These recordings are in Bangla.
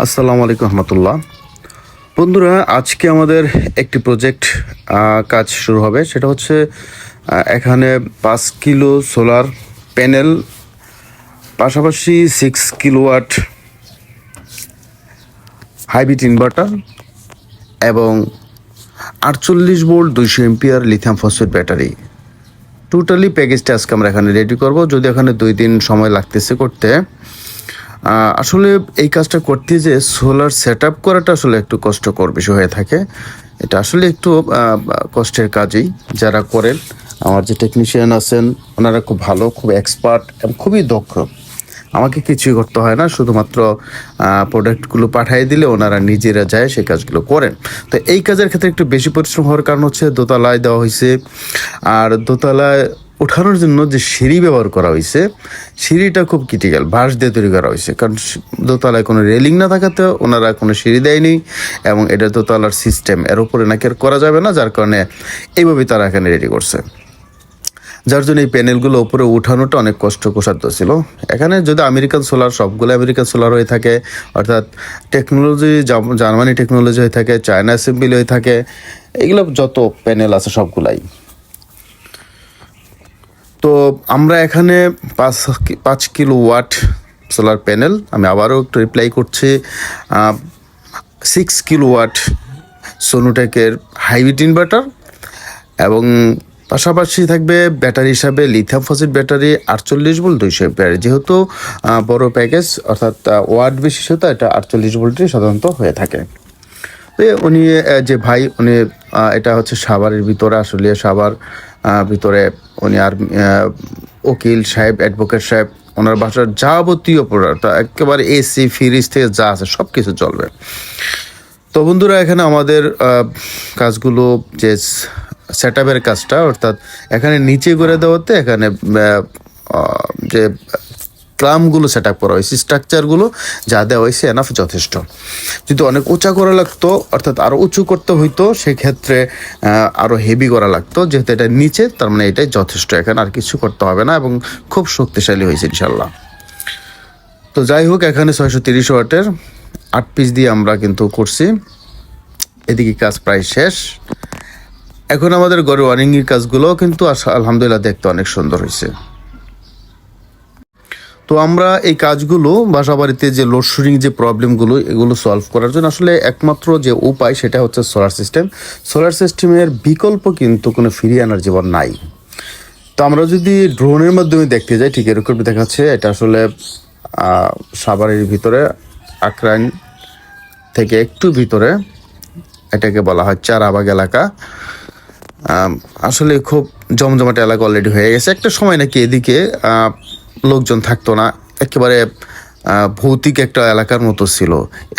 আসসালামু আলাইকুম রহমতুল্লাহ। বন্ধুরা, আজকে আমাদের একটি প্রজেক্ট কাজ শুরু হবে। সেটা হচ্ছে এখানে 5 কিলো সোলার প্যানেল, পাশাপাশি 6 কিলোওয়াট হাইব্রিড ইনভার্টার এবং 48 volt 200 ampere lithium phosphate battery. Totally প্যাকেজটা আজকে আমরা এখানে রেডি করব। যদি এখানে 2 দিন সময় লাগতেছে করতে। আসলে এই কাজটা করতে যে সোলার সেট আপ করাটা আসলে একটু কষ্টকর বিষয় হয়ে থাকে। এটা আসলে একটু কষ্টের কাজই। যারা করেন, আমার যে টেকনিশিয়ান আছেন, ওনারা খুব ভালো, খুব এক্সপার্ট এবং খুবই দক্ষ। আমাকে কিছুই করতে হয় না, শুধুমাত্র প্রোডাক্টগুলো পাঠিয়ে দিলে ওনারা নিজেরা যায় সেই কাজগুলো করেন। তো এই কাজের ক্ষেত্রে একটু বেশি পরিশ্রম হওয়ার কারণ হচ্ছে দোতলায় দেওয়া হয়েছে। আর দোতলায় ওঠানোর জন্য যে সিঁড়ি ব্যবহার করা হয়েছে, সিঁড়িটা খুব ক্রিটিক্যাল, বাঁশ দিয়ে তৈরি করা হয়েছে। কারণ দোতলায় কোনো রেলিং না থাকাতে ওনারা কোনো সিঁড়ি দেয়নি, এবং এটা দোতলার সিস্টেম, এর উপরে নাকি আর করা যাবে না, যার কারণে এইভাবেই তারা এখানে রেডি করছে। যার জন্য এই প্যানেলগুলো উপরে উঠানোটা অনেক কষ্টসাধ্য ছিল। এখানে যদি আমেরিকান সোলার, সবগুলো আমেরিকান সোলার হয়ে থাকে, অর্থাৎ টেকনোলজি জার্মানি টেকনোলজি হয়ে থাকে, চায়না অ্যাসেম্বলি হয়ে থাকে, এগুলো যত প্যানেল আছে সবগুলাই। তো আমরা এখানে 5 কিলোওয়াট সোলার প্যানেল, আমি আবারও একটু রিপ্লাই করছি, 6 কিলোওয়াট সোনোটেকের হাইব্রিড ইনভার্টার, এবং পাশাপাশি থাকবে ব্যাটারি হিসাবে lithium phosphate battery 48 volt 200 ampere. যেহেতু বড় প্যাকেজ, অর্থাৎ ওয়াট বিশেষত, এটা 48 ভোল্টই সাধারণত হয়ে থাকে। উনি যে ভাই, উনি এটা হচ্ছে সাভারের ভিতরে, আসলে সাভার ভিতরে উনি আর উকিল সাহেব, অ্যাডভোকেট সাহেব, ওনার বাসার যাবতীয় প্রোডাক্ট একেবারে এসি ফ্রিজ থেকে যা আছে সব কিছু চলবে। তো বন্ধুরা, এখানে আমাদের কাজগুলো যে সেট আপের কাজটা, অর্থাৎ এখানে নিচে করে দেওয়াতে এখানে যে ক্লামগুলো সেট আপ করা হয়েছে, স্ট্রাকচারগুলো যা দেওয়া হয়েছে এনাফ, যথেষ্ট। যদি অনেক উঁচা করা লাগতো, অর্থাৎ আরও উঁচু করতে হইতো, সেক্ষেত্রে আরও হেভি করা লাগতো। যেহেতু এটা নিচে, তার মানে এটাই যথেষ্ট, এখানে আর কিছু করতে হবে না, এবং খুব শক্তিশালী হয়েছে ইনশাল্লাহ। তো যাই হোক, এখানে 630 ওয়াটের 8 পিস দিয়ে আমরা কিন্তু করছি। এদিকে কাজ প্রায় শেষ। এখন আমাদের ঘরে ওয়ারিংয়ের কাজগুলো কিন্তু আলহামদুলিল্লাহ দেখতে অনেক সুন্দর হয়েছে। তো আমরা এই কাজগুলো বাসা বাড়িতে যে লোডশেডিং যে প্রবলেমগুলো, এগুলো সলভ করার জন্য আসলে একমাত্র যে উপায়, সেটা হচ্ছে সোলার সিস্টেম। সোলার সিস্টেমের বিকল্প কিন্তু কোনো ফ্রি এনার্জি নাই। তো আমরা যদি ড্রোনের মাধ্যমে দেখতে যাই, ঠিক এরকম দেখাচ্ছে। এটা আসলে সাভারের ভিতরে, আক্রাইন থেকে একটু ভিতরে, এটাকে বলা হয় চারাবাগ এলাকা। আসলে খুব জমজমাট এলাকা অলরেডি হয়ে গেছে। একটা সময় নাকি এদিকে লোকজন থাকতো না, একেবারে ভৌতিক একটা এলাকার মতো ছিল।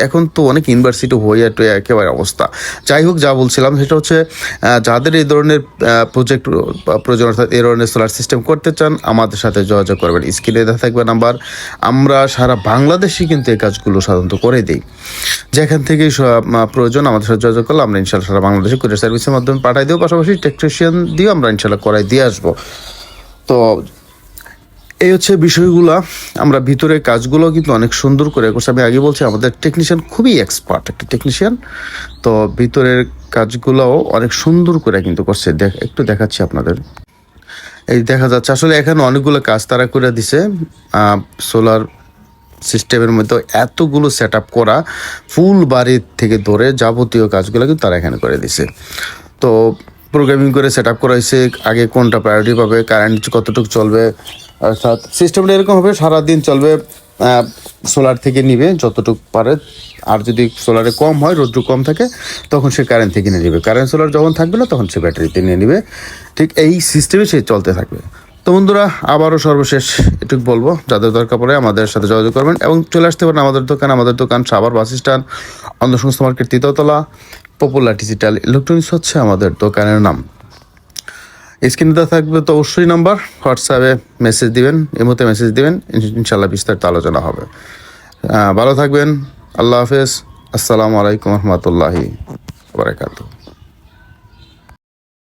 এখন তো অনেক ইউনিভার্সিটি হয়ে একেবারে অবস্থা। যাই হোক, যা বলছিলাম সেটা হচ্ছে, যাদের এই ধরনের প্রজেক্ট প্রয়োজন, অর্থাৎ এই ধরনের সোলার সিস্টেম করতে চান, আমাদের সাথে যোগাযোগ করবেন। স্ক্রিনে দেওয়া থাকবে নাম্বার। আমরা সারা বাংলাদেশে কিন্তু এই কাজগুলো সাধারণত করে দিই। যেখান থেকে প্রয়োজন আমাদের সাথে যোগাযোগ করলে আমরা ইনশাল্লাহ সারা বাংলাদেশে কুরিয়ার সার্ভিসের মাধ্যমে পাঠাই দেবো। পাশাপাশি টেকনিশিয়ান দিয়েও আমরা ইনশাল্লাহ করাই দিয়ে আসবো। তো এই হচ্ছে বিষয়গুলো। আমরা ভিতরে কাজগুলো কিন্তু অনেক সুন্দর করে করছি। আমি আগে বলছি, আমাদের টেকনিশিয়ান খুবই এক্সপার্ট একটা টেকনিশিয়ান। তো ভিতরের কাজগুলোও অনেক সুন্দর করে কিন্তু করছে। একটু দেখাচ্ছি আপনাদের। এই দেখা যাচ্ছে আসলে এখানে অনেকগুলো কাজ তারা করে দিছে। সোলার সিস্টেমের মধ্যে এতগুলো সেট আপ করা, ফুল বাড়ির থেকে ধরে যাবতীয় কাজগুলো কিন্তু তারা এখানে করে দিছে। তো প্রোগ্রামিং করে সেট আপ করা হয়েছে, আগে কোনটা প্রায়োরিটি পাবে, কারেন্ট কতটুকু চলবে, অর্থাৎ সিস্টেমটা এরকম হবে, সারাদিন চলবে, সোলার থেকে নিবে যতটুকু পারে। আর যদি সোলারে কম হয়, রৌদ্র কম থাকে, তখন সে কারেন্ট থেকে নিয়ে নেবে। কারেন্ট সোলার যখন থাকবে না, তখন সে ব্যাটারিতে নিয়ে নেবে। ঠিক এই সিস্টেমে সে চলতে থাকবে। তো বন্ধুরা, আবারও সর্বশেষ এটুকু বলবো, যাদের দরকার পড়ে আমাদের সাথে যোগাযোগ করবেন এবং চলে আসতে পারেন আমাদের দোকান। আমাদের দোকান সাভার বাস স্ট্যান্ড, অন্ধসংস্থ মার্কেট, তৃতীয়তলা, পপুলার ডিজিটাল ইলেকট্রনিক্স হচ্ছে আমাদের দোকানের নাম। স্ক্রিনে দেওয়া থাকবে তো অবশ্যই নাম্বার, হোয়াটসঅ্যাপে মেসেজ দিবেন, এমোতে মেসেজ দিবেন, ইনশাল্লাহ বিস্তারিত আলোচনা হবে। ভালো থাকবেন। আল্লাহ হাফেজ। আসসালামু আলাইকুম রহমতুল্লাহি ওয়া বারাকাতুহু।